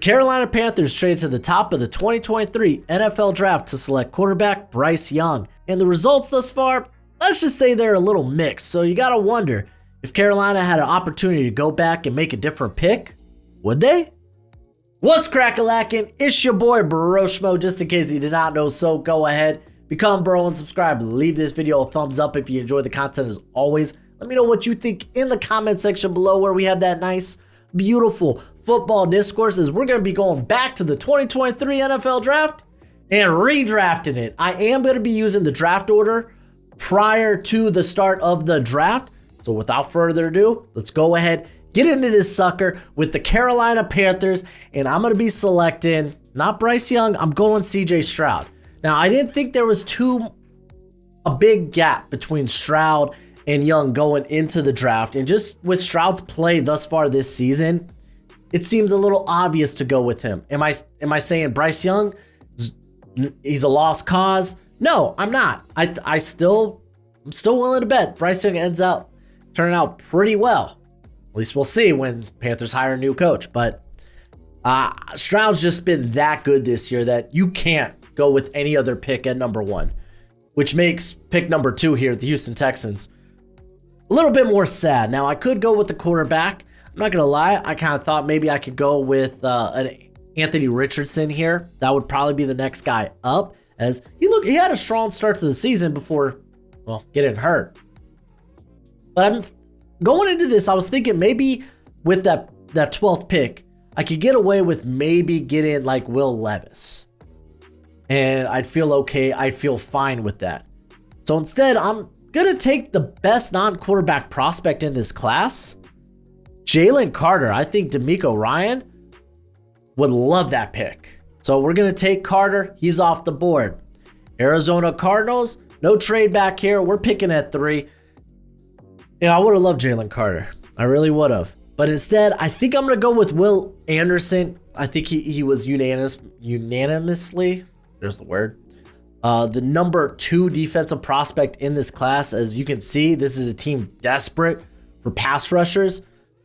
Carolina Panthers trade to the top of the 2023 NFL Draft to select quarterback Bryce Young. And the results thus far, let's just say they're a little mixed. So you gotta wonder, if Carolina had an opportunity to go back and make a different pick, would they? What's crack-a-lackin'? It's your boy Broshmo. Just in case you did not know, so go ahead, become bro and subscribe. Leave this video a thumbs up if you enjoy the content as always. Let me know what you think in the comment section below, where we have that nice, beautiful football discourse, as we're going to be going back to the 2023 NFL Draft and redrafting it. I am going to be using the draft order prior to the start of the draft. So without further ado, let's go ahead, get into this sucker with the Carolina Panthers, and I'm going to be selecting, not Bryce Young, I'm going CJ Stroud. Now, I didn't think there was a big gap between Stroud and Young going into the draft, and just with Stroud's play thus far this season, it seems a little obvious to go with him. Am I saying Bryce Young, he's a lost cause? No, I'm not. I'm still willing to bet Bryce Young ends up turning out pretty well. At least we'll see when Panthers hire a new coach. But Stroud's just been that good this year that you can't go with any other pick at number 1, which makes pick number 2 here, the Houston Texans, a little bit more sad. Now, I could go with the quarterback. I'm not going to lie. I kind of thought maybe I could go with an Anthony Richardson here. That would probably be the next guy up, as he had a strong start to the season before, well, getting hurt. But I'm going into this, I was thinking maybe with that 12th pick, I could get away with maybe getting like Will Levis. And I'd feel okay. I'd feel fine with that. So instead, I'm going to take the best non-quarterback prospect in this class, Jalen Carter. I think DeMeco Ryan would love that pick. So we're going to take Carter. He's off the board. Arizona Cardinals, no trade back here. We're picking at 3. I would have loved Jalen Carter. I really would have. But instead, I think I'm going to go with Will Anderson. I think he was unanimously, there's the word, the number 2 defensive prospect in this class. As you can see, this is a team desperate for pass rushers.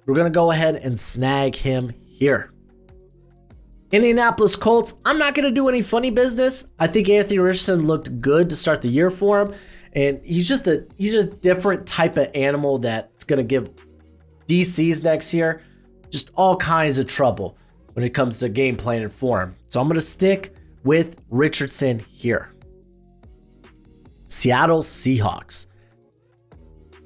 We're going to go ahead and snag him here. Indianapolis Colts, I'm not going to do any funny business. I think Anthony Richardson looked good to start the year for him. And he's just a different type of animal that's going to give DCs next year just all kinds of trouble when it comes to game planning for him. So I'm going to stick with Richardson here. Seattle Seahawks.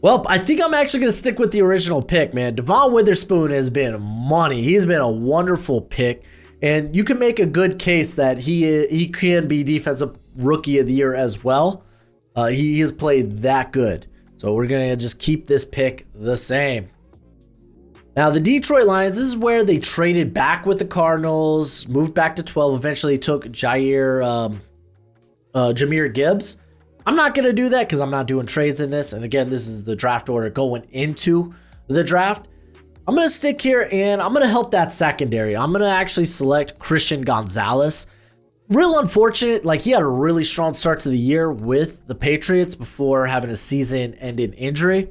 Well, I think I'm actually going to stick with the original pick, man. Devon Witherspoon has been money. He's been a wonderful pick. And you can make a good case that he can be defensive rookie of the year as well. He has played that good. So we're going to just keep this pick the same. Now, the Detroit Lions, this is where they traded back with the Cardinals, moved back to 12, eventually took Jahmyr Gibbs. I'm not going to do that because I'm not doing trades in this. And again, this is the draft order going into the draft. I'm going to stick here and I'm going to help that secondary. I'm going to actually select Christian Gonzalez. Real unfortunate, like he had a really strong start to the year with the Patriots before having a season-ending injury.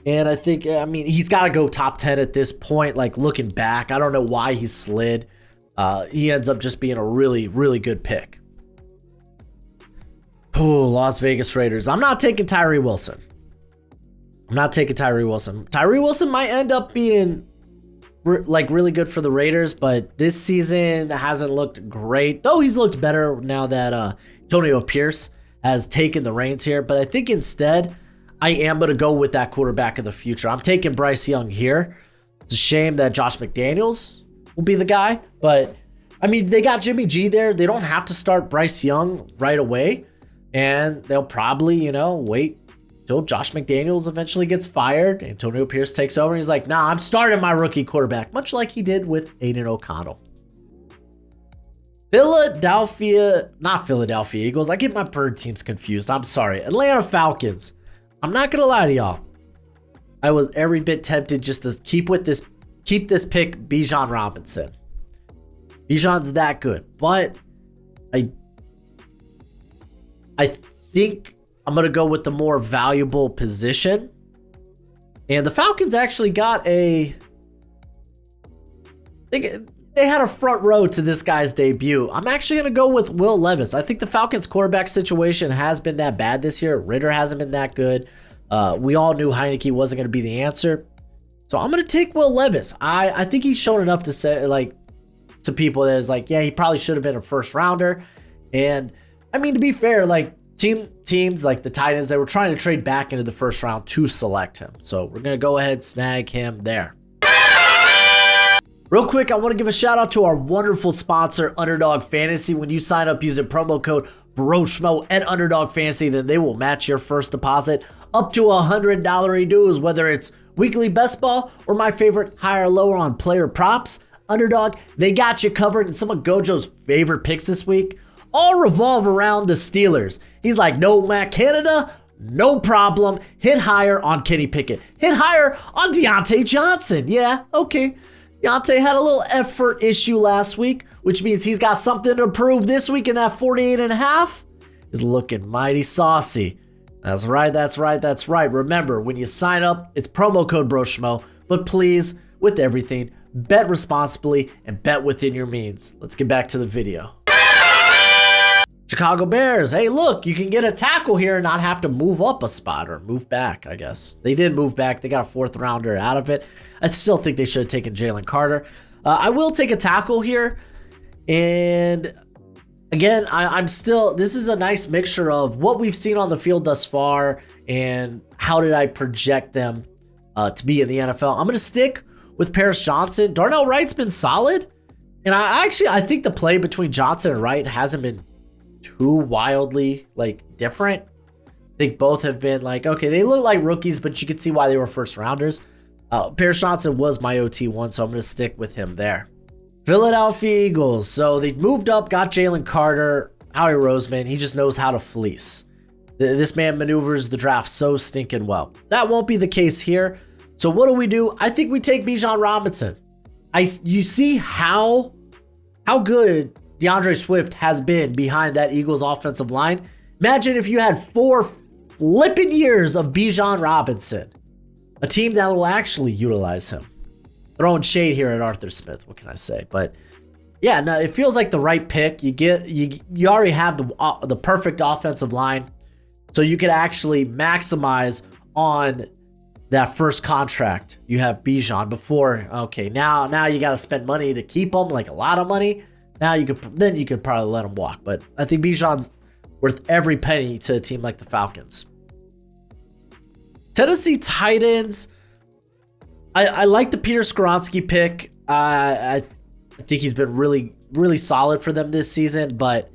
And I think, he's got to go top 10 at this point. Like looking back, I don't know why he slid. He ends up just being a really, really good pick. Oh, Las Vegas Raiders. I'm not taking Tyree Wilson. Tyree Wilson might end up being really good for the Raiders, but this season hasn't looked great, though he's looked better now that Antonio Pierce has taken the reins here. But I think instead I am going to go with that quarterback of the future. I'm taking Bryce Young here. It's a shame that Josh McDaniels will be the guy, but they got Jimmy G there. They don't have to start Bryce Young right away, and they'll probably wait till Josh McDaniels eventually gets fired. Antonio Pierce takes over. And he's like, nah, I'm starting my rookie quarterback, much like he did with Aiden O'Connell. Not Philadelphia Eagles. I get my bird teams confused. I'm sorry. Atlanta Falcons. I'm not going to lie to y'all. I was every bit tempted just to keep this pick, Bijan Robinson. Bijan's that good, but I think I'm going to go with the more valuable position. And the Falcons actually got they had a front row to this guy's debut. I'm actually going to go with Will Levis. I think the Falcons quarterback situation has been that bad this year. Ritter hasn't been that good. We all knew Heineke wasn't going to be the answer. So I'm going to take Will Levis. I think he's shown enough to say, like, to people that is like, yeah, he probably should have been a first rounder. And I mean, to be fair, like teams like the Titans, they were trying to trade back into the first round to select him. So we're going to go ahead and snag him there. Real quick, I want to give a shout out to our wonderful sponsor, Underdog Fantasy. When you sign up using promo code Broshmo at Underdog Fantasy, then they will match your first deposit up to $100 dues, whether it's weekly best ball or my favorite, higher or lower on player props. Underdog, they got you covered. And some of Gojo's favorite picks this week all revolve around the Steelers. He's like, no, Matt Canada, no problem. Hit higher on Kenny Pickett. Hit higher on Deontay Johnson. Yeah, okay. Deontay had a little effort issue last week, which means he's got something to prove this week, and that 48.5 is looking mighty saucy. That's right, that's right, that's right. Remember, when you sign up, it's promo code Broshmo, but please, with everything, bet responsibly and bet within your means. Let's get back to the video. Chicago Bears. Hey, look, you can get a tackle here and not have to move up a spot or move back, I guess. They did move back. They got a 4th rounder out of it. I still think they should have taken Jalen Carter. I will take a tackle here. And again, I'm still, this is a nice mixture of what we've seen on the field thus far and how did I project them to be in the NFL. I'm going to stick with Paris Johnson. Darnell Wright's been solid. And I think the play between Johnson and Wright hasn't been too wildly like different. I think both have been like, okay, they look like rookies, but you can see why they were first rounders. Paris Johnson was my OT1, so I'm going to stick with him there. Philadelphia Eagles. So they moved up, got Jalen Carter, Howie Roseman. He just knows how to fleece. This man maneuvers the draft so stinking well. That won't be the case here. So what do? I think we take Bijan Robinson. You see how good DeAndre Swift has been behind that Eagles offensive line. Imagine if you had 4 flipping years of Bijan Robinson, a team that will actually utilize him. Throwing shade here at Arthur Smith, what can I say? But yeah, no, it feels like the right pick. You already have the perfect offensive line, so you could actually maximize on that first contract. You have Bijan before. Okay, now you got to spend money to keep him, like a lot of money. Now you could probably let him walk, but I think Bijan's worth every penny to a team like the Falcons. Tennessee Titans. I like the Peter Skoronski pick. I think he's been really, really solid for them this season, but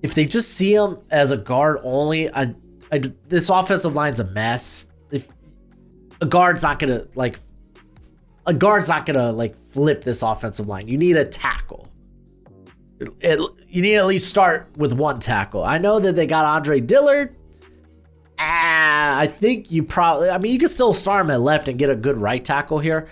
if they just see him as a guard only, this offensive line's a mess. If a guard's not gonna flip this offensive line. You need a tackle. You need to at least start with one tackle. I know that they got Andre Dillard. I think you can still start him at left and get a good right tackle here.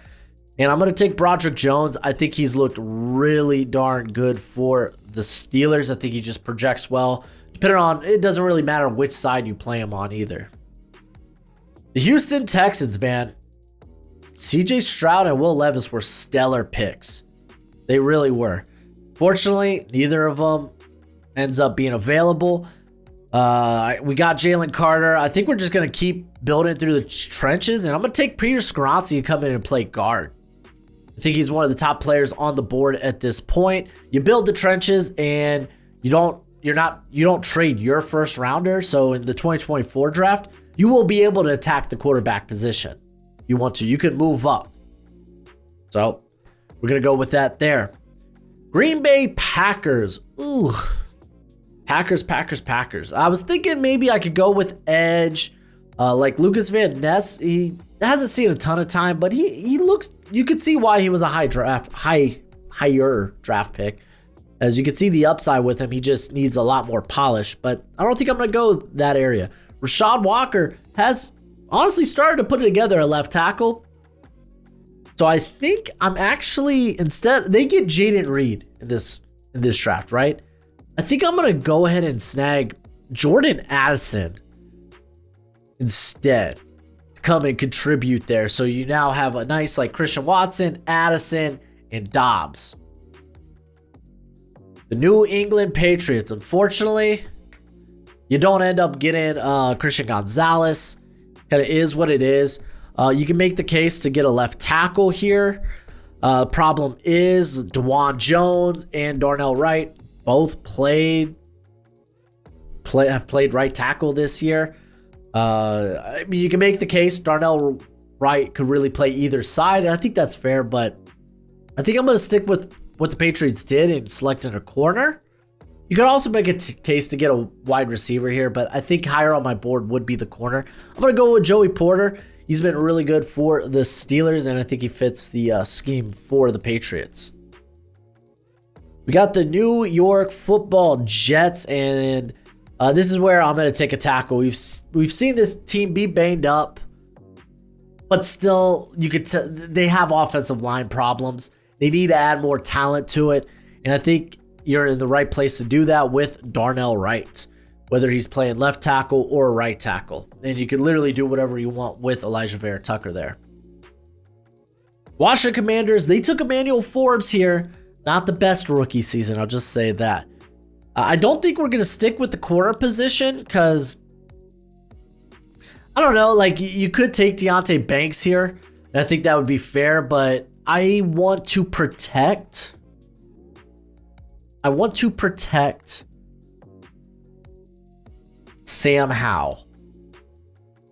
And I'm going to take Broderick Jones. I think he's looked really darn good for the Steelers. I think he just projects well. It doesn't really matter which side you play him on either. The Houston Texans, man. CJ Stroud and Will Levis were stellar picks. They really were. Fortunately, neither of them ends up being available. We got Jalen Carter. I think we're just going to keep building through the trenches, and I'm going to take Peter Skoronski to come in and play guard. I think he's one of the top players on the board at this point. You build the trenches, and you don't trade your first rounder. So in the 2024 draft, you will be able to attack the quarterback position. You want to. You can move up. So we're going to go with that there. Green Bay Packers. Ooh. Packers. I was thinking maybe I could go with edge. Like Lucas Van Ness. He hasn't seen a ton of time, but he looks, you could see why he was a higher draft pick. As you can see the upside with him, he just needs a lot more polish, but I don't think I'm going to go that area. Rashad Walker has honestly started to put it together at left tackle. So I think I'm actually, instead, they get Jaden Reed in this draft, right? I think I'm going to go ahead and snag Jordan Addison instead. to come and contribute there. So you now have a nice like Christian Watson, Addison, and Dobbs. The New England Patriots, unfortunately, you don't end up getting Christian Gonzalez. Kind of is what it is. You can make the case to get a left tackle here. Problem is DeJuan Jones and Darnell Wright both have played right tackle this year. I mean, you can make the case Darnell Wright could really play either side, and I think that's fair, but I think I'm going to stick with what the Patriots did in selecting a corner. You could also make a case to get a wide receiver here, but I think higher on my board would be the corner. I'm going to go with Joey Porter. He's been really good for the Steelers, and I think he fits the scheme for the Patriots. We got the New York Football Jets, and this is where I'm going to take a tackle. We've seen this team be banged up, but still, you could they have offensive line problems. They need to add more talent to it, and I think you're in the right place to do that with Darnell Wright, whether he's playing left tackle or right tackle. And you can literally do whatever you want with Elijah Vera Tucker there. Washington Commanders, they took Emmanuel Forbes here. Not the best rookie season, I'll just say that. I don't think we're going to stick with the corner position because, I don't know, like you could take Deonte Banks here, and I think that would be fair, but I want to protect Sam Howell.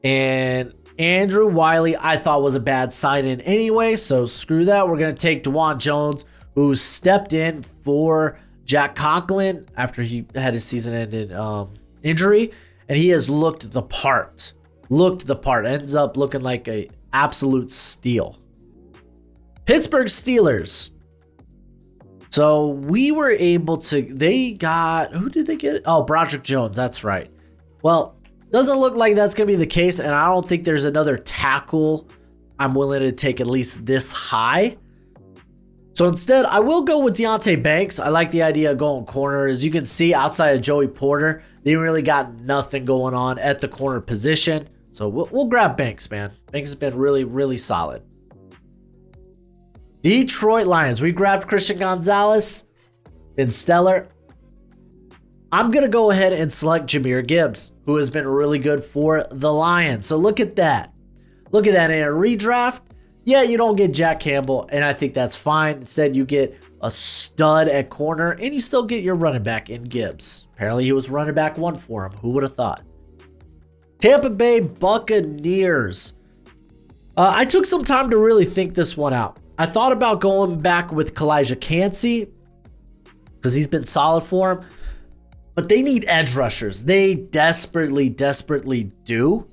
And Andrew Wiley, I thought was a bad sign-in anyway, so screw that. We're going to take DeJuan Jones, who stepped in for Jack Conklin after he had his season-ended injury, and he has looked the part. Ends up looking like a absolute steal. Pittsburgh Steelers. So we were able to, who did they get? Oh, Broderick Jones, that's right. Well, doesn't look like that's going to be the case, and I don't think there's another tackle I'm willing to take at least this high. So instead, I will go with Deonte Banks. I like the idea of going corner. As you can see, outside of Joey Porter, they really got nothing going on at the corner position. So we'll grab Banks, man. Banks has been really, really solid. Detroit Lions. We grabbed Christian Gonzalez. Been stellar. I'm going to go ahead and select Jahmyr Gibbs, who has been really good for the Lions. So look at that. Look at that in a redraft. Yeah, you don't get Jack Campbell, and I think that's fine. Instead, you get a stud at corner, and you still get your running back in Gibbs. Apparently, he was running back one for him. Who would have thought? Tampa Bay Buccaneers. I took some time to really think this one out. I thought about going back with Kalijah Kancey because he's been solid for him, but they need edge rushers. They desperately do.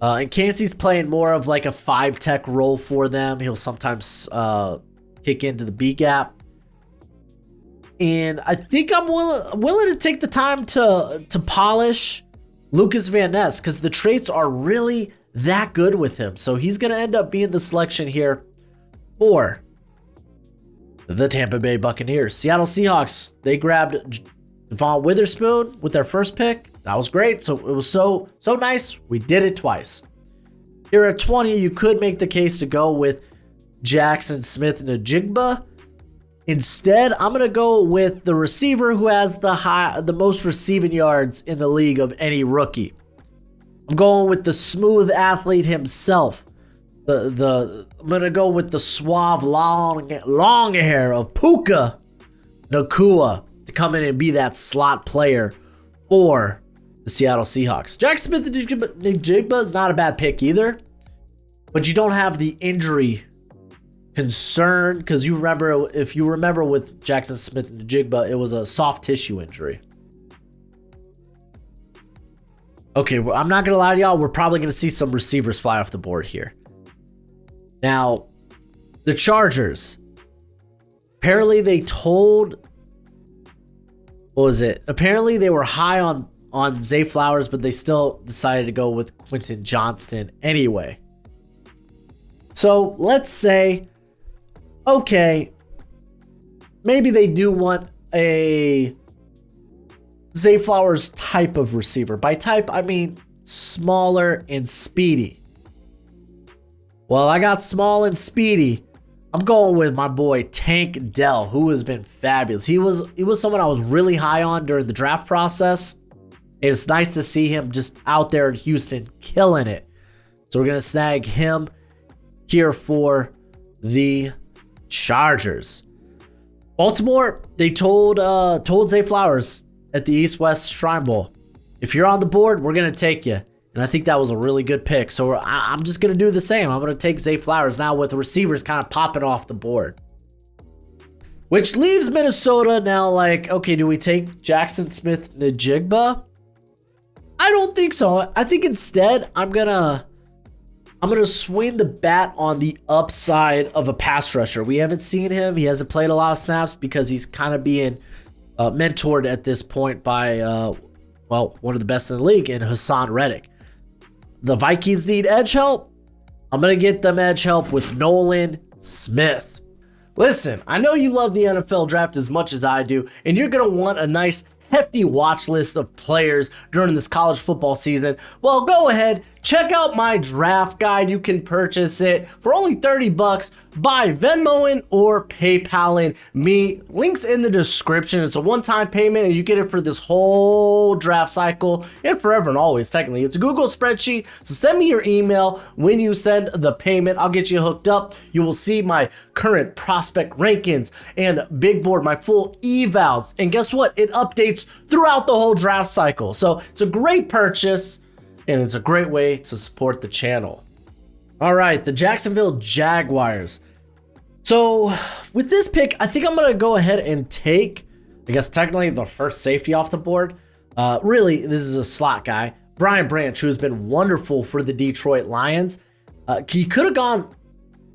And Kancey's playing more of like a 5-tech role for them. He'll sometimes kick into the B gap. And I think I'm willing to take the time to polish Lucas Van Ness because the traits are really that good with him. So he's going to end up being the selection here for the Tampa Bay Buccaneers. Seattle Seahawks, they grabbed Devon Witherspoon with their first pick. That was great. So it was so nice. We did it twice. Here at 20, you could make the case to go with Jackson Smith-Njigba. Instead, I'm going to go with the receiver who has the most receiving yards in the league of any rookie. I'm going with the smooth athlete himself. I'm going to go with the suave long hair of Puka Nacua to come in and be that slot player for the Seattle Seahawks. Jackson Smith-Njigba is not a bad pick either, but you don't have the injury concern because if you remember with Jackson Smith-Njigba, it was a soft tissue injury. Okay, well, I'm not going to lie to y'all. We're probably going to see some receivers fly off the board here. Now, the Chargers. Apparently they told... What was it? Apparently they were high on Zay Flowers, but they still decided to go with Quentin Johnston anyway. So let's say, okay, maybe they do want a Zay Flowers type of receiver. By type, I mean smaller and speedy. Well, I got small and speedy. I'm going with my boy Tank Dell, who has been fabulous. He was someone I was really high on during the draft process. It's nice to see him just out there in Houston killing it. So we're going to snag him here for the Chargers. Baltimore, they told Zay Flowers at the East-West Shrine Bowl, if you're on the board, we're going to take you. And I think that was a really good pick. So I'm just going to do the same. I'm going to take Zay Flowers now with the receivers kind of popping off the board. Which leaves Minnesota now like, okay, do we take Jackson Smith-Njigba? I don't think so. I think instead I'm gonna swing the bat on the upside of a pass rusher. We haven't seen him. He hasn't played a lot of snaps because he's kind of being mentored at this point by one of the best in the league in Hassan Reddick. The Vikings need edge help. I'm gonna get them edge help with Nolan Smith. Listen, I know you love the NFL draft as much as I do, and you're gonna want a nice hefty watch list of players during this college football season. Well, go ahead, check out my draft guide. You can purchase it for only $30 by Venmoing or PayPaling me. Links in the description. It's a one-time payment and you get it for this whole draft cycle and forever and always, technically. It's a Google spreadsheet, so send me your email when you send the payment. I'll get you hooked up. You will see my current prospect rankings and big board, my full evals. And guess what? It updates throughout the whole draft cycle. So it's a great purchase and it's a great way to support the channel. All right, the Jacksonville Jaguars. So with this pick, I think I'm going to go ahead and take, I guess technically the first safety off the board. Really, this is a slot guy, Brian Branch, who's been wonderful for the Detroit Lions. He could have gone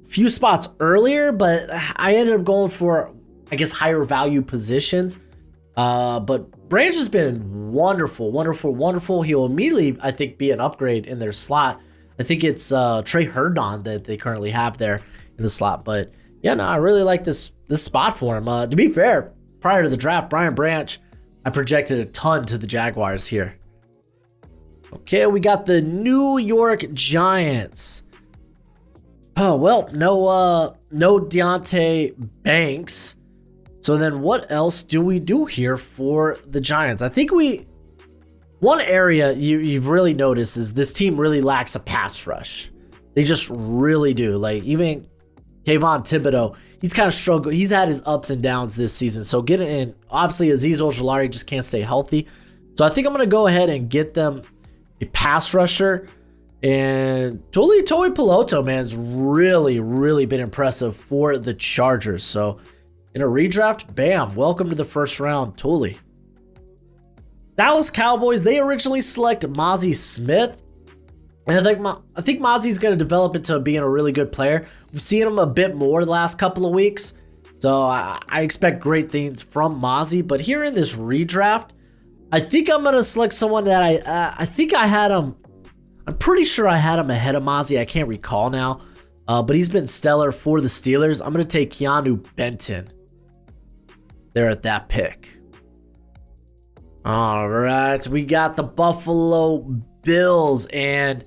a few spots earlier, but I ended up going for, I guess, higher value positions. But Branch has been wonderful, wonderful, wonderful. He'll immediately, I think, be an upgrade in their slot. I think it's Trey Herndon that they currently have there in the slot. But yeah, no, I really like this spot for him. To be fair, prior to the draft, Brian Branch, I projected a ton to the Jaguars here. Okay, we got the New York Giants. Oh, well, no Deontay Banks. So then what else do we do here for the Giants? I think one area you've really noticed is this team really lacks a pass rush. They just really do. Like even Kayvon Thibodeau, he's kind of struggled. He's had his ups and downs this season. So getting in, obviously Azeez Ojulari just can't stay healthy. So I think I'm going to go ahead and get them a pass rusher. And Toi Piloto, man, has really, really been impressive for the Chargers. So in a redraft, bam, welcome to the first round, Tully. Dallas Cowboys, they originally select Mozzie Smith. And I think Mozzie's going to develop into being a really good player. We've seen him a bit more the last couple of weeks. So I expect great things from Mozzie. But here in this redraft, I think I'm going to select someone that I think I had him. I'm pretty sure I had him ahead of Mozzie. I can't recall now. But he's been stellar for the Steelers. I'm going to take Keanu Benton there at that pick. All right, we got the Buffalo Bills, and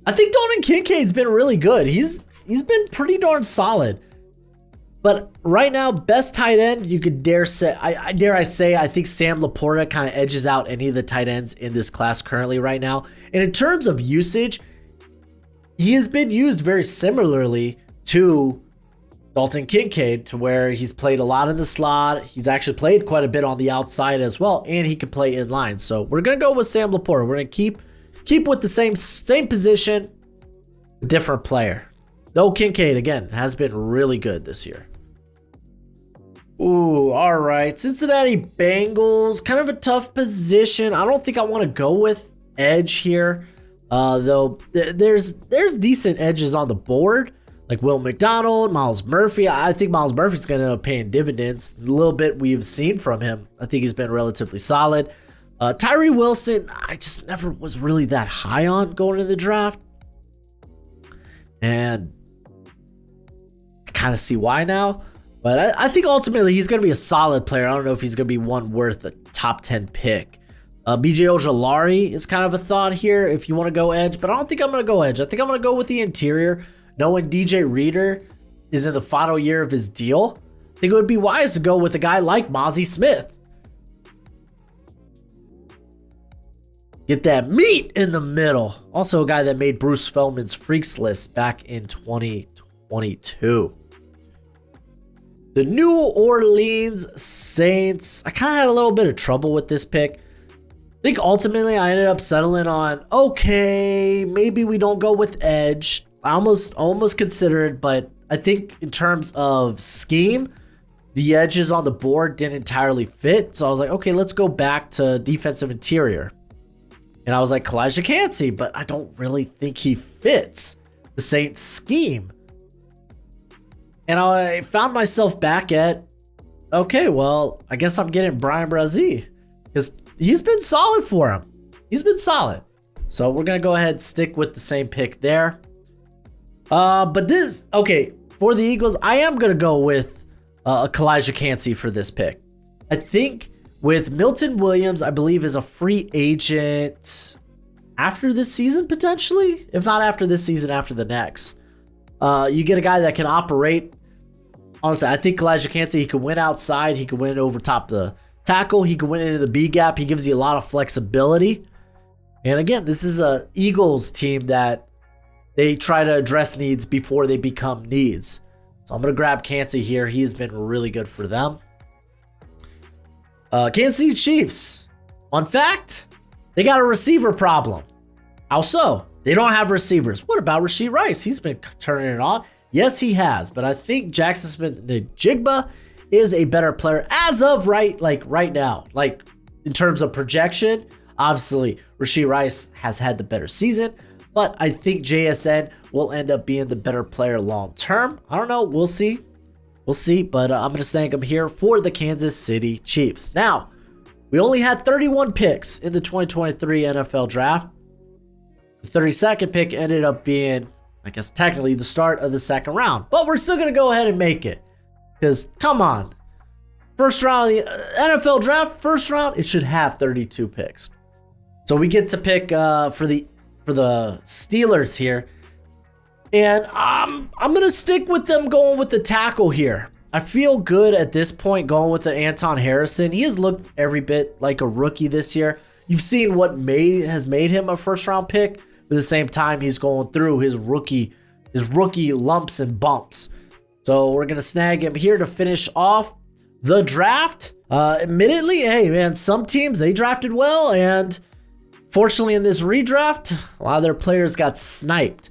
I think Dalton Kincaid's been really good. He's been pretty darn solid. But right now, best tight end you could dare say. I say I think Sam Laporta kind of edges out any of the tight ends in this class currently right now. And in terms of usage, he has been used very similarly to Dalton Kincaid, to where he's played a lot in the slot. He's actually played quite a bit on the outside as well, and he can play in line. So we're gonna go with Sam Laporta. We're gonna keep with the same position, different player. Though Kincaid again has been really good this year. Ooh, all right. Cincinnati Bengals, kind of a tough position. I don't think I want to go with edge here, though. There's decent edges on the board. Like Will McDonald, Miles Murphy. I think Miles Murphy's going to end up paying dividends. A little bit we've seen from him. I think he's been relatively solid. Tyree Wilson, I just never was really that high on going to the draft. And I kind of see why now. But I think ultimately he's going to be a solid player. I don't know if he's going to be one worth a top 10 pick. BJ Ojulari is kind of a thought here if you want to go edge. But I don't think I'm going to go edge. I think I'm going to go with the interior. knowing DJ Reader is in the final year of his deal, I think it would be wise to go with a guy like Mozzie Smith. Get that meat in the middle. Also a guy that made Bruce Feldman's Freaks list back in 2022. The New Orleans Saints. I kind of had a little bit of trouble with this pick. I think ultimately I ended up settling on, okay, maybe we don't go with edge. I almost considered, but I think in terms of scheme, the edges on the board didn't entirely fit. So I was like, okay, let's go back to defensive interior. And I was like, Kalijah Kancey, but I don't really think he fits the Saints scheme. And I found myself back at, okay, well, I guess I'm getting Brian Brazee because he's been solid for him. He's been solid. So we're going to go ahead and stick with the same pick there. But this, okay, for the Eagles, I am going to go with Kalijah Kancey for this pick. I think with Milton Williams, I believe is a free agent after this season, potentially. If not after this season, after the next. You get a guy that can operate. Honestly, I think Kalijah Kancey, he could win outside. He could win over top the tackle. He could win into the B gap. He gives you a lot of flexibility. And again, this is a Eagles team that they try to address needs before they become needs. So I'm going to grab Kancey here. He's been really good for them. Kansas City Chiefs. Fun fact, they got a receiver problem. How so? They don't have receivers. What about Rashee Rice? He's been turning it on. Yes, he has. But I think Jackson Smith-Njigba is a better player as of right now. Like in terms of projection, obviously Rashee Rice has had the better season. But I think JSN will end up being the better player long term. I don't know. We'll see. We'll see. But I'm going to snag him here for the Kansas City Chiefs. Now, we only had 31 picks in the 2023 NFL Draft. The 32nd pick ended up being, I guess, technically the start of the second round. But we're still going to go ahead and make it. Because, come on. First round of the NFL Draft, first round, it should have 32 picks. So we get to pick for the Steelers here. And I'm going to stick with them going with the tackle here. I feel good at this point going with the Anton Harrison. He has looked every bit like a rookie this year. You've seen what has made him a first round pick. But at the same time, he's going through his rookie lumps and bumps. So we're going to snag him here to finish off the draft. Admittedly, hey man, some teams, they drafted well. And fortunately in this redraft, a lot of their players got sniped.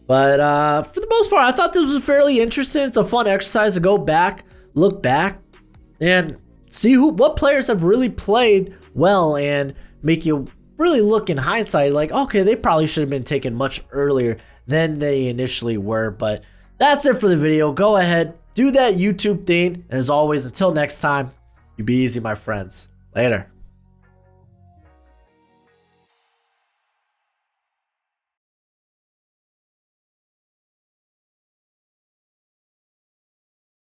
But for the most part, I thought this was fairly interesting. It's a fun exercise to go back, look back, and see what players have really played well and make you really look in hindsight like, okay, they probably should have been taken much earlier than they initially were. But that's it for the video. Go ahead, do that YouTube thing. And as always, until next time, you be easy, my friends. Later.